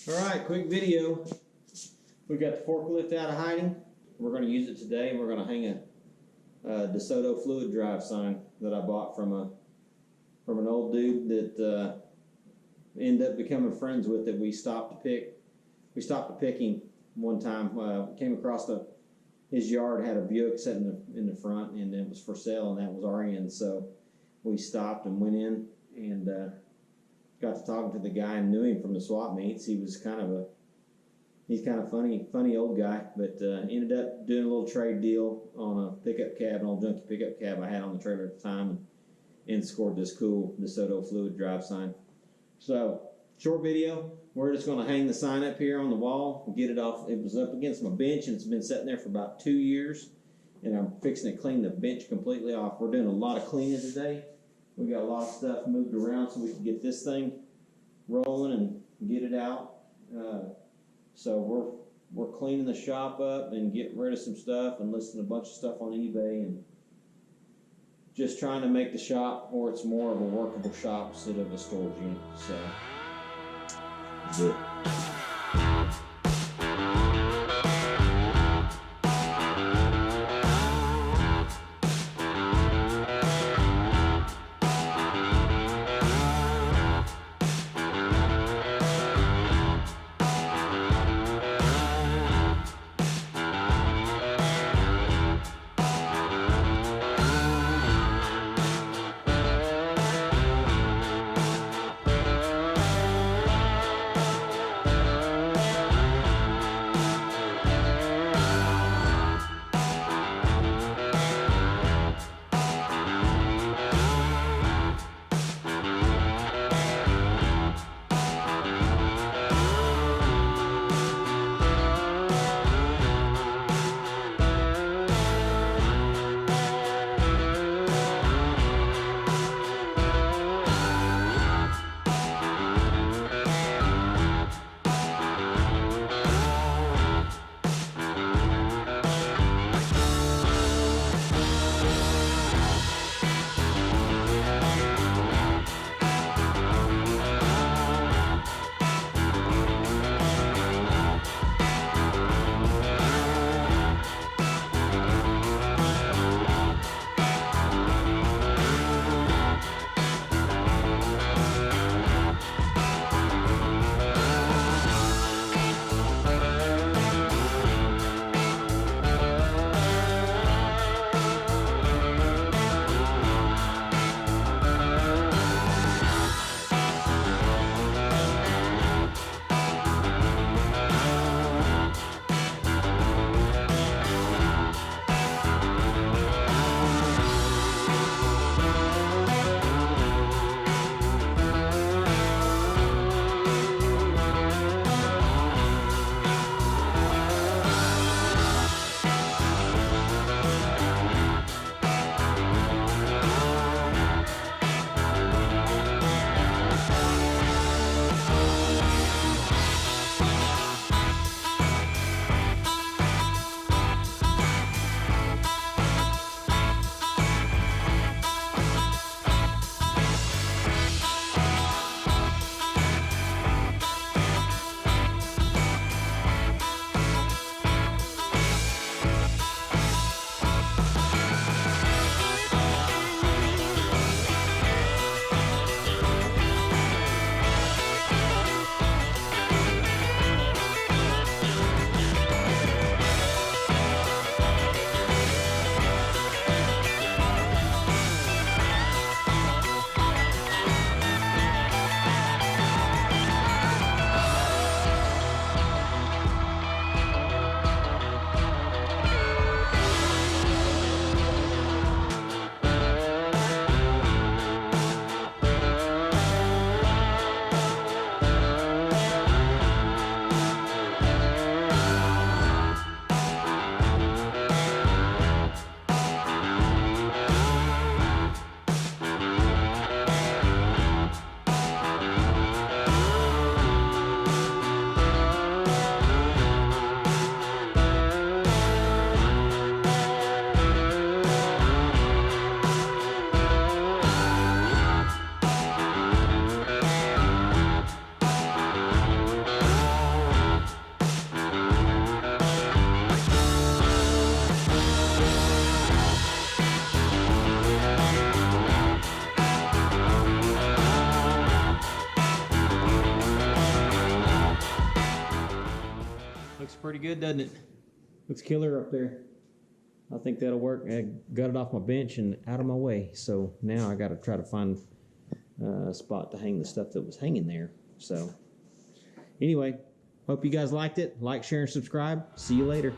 Alright, quick video. We got the forklift out of hiding. We're going to use it today. We're going to hang a Desoto Fluid Drive sign that I bought from an old dude that ended up becoming friends with that we stopped to pick. We stopped to pick him one time. Came across his yard had a Buick sitting in the front, and it was for sale, and that was our end. So we stopped and went in and got to talking to the guy and knew him from the swap meets. He was kind of funny old guy, but ended up doing a little trade deal on a pickup cab, an old junky pickup cab I had on the trailer at the time, and scored this cool Desoto Fluid Drive sign. So, short video. We're just going to hang the sign up here on the wall and get it off. It was up against my bench, and it's been sitting there for about 2 years, and I'm fixing to clean the bench completely off. We're doing a lot of cleaning today. We got a lot of stuff moved around so we can get this thing rolling and get it out. So we're cleaning the shop up and getting rid of some stuff and listing a bunch of stuff on eBay and just trying to make the shop where it's more of a workable shop instead of a storage unit. So that's it. good, doesn't it? Looks killer up there. I think that'll work. I got it off my bench and out of my way. So now I got to try to find a spot to hang the stuff that was hanging there. So anyway, hope you guys liked it. Like, share, and subscribe. See you later.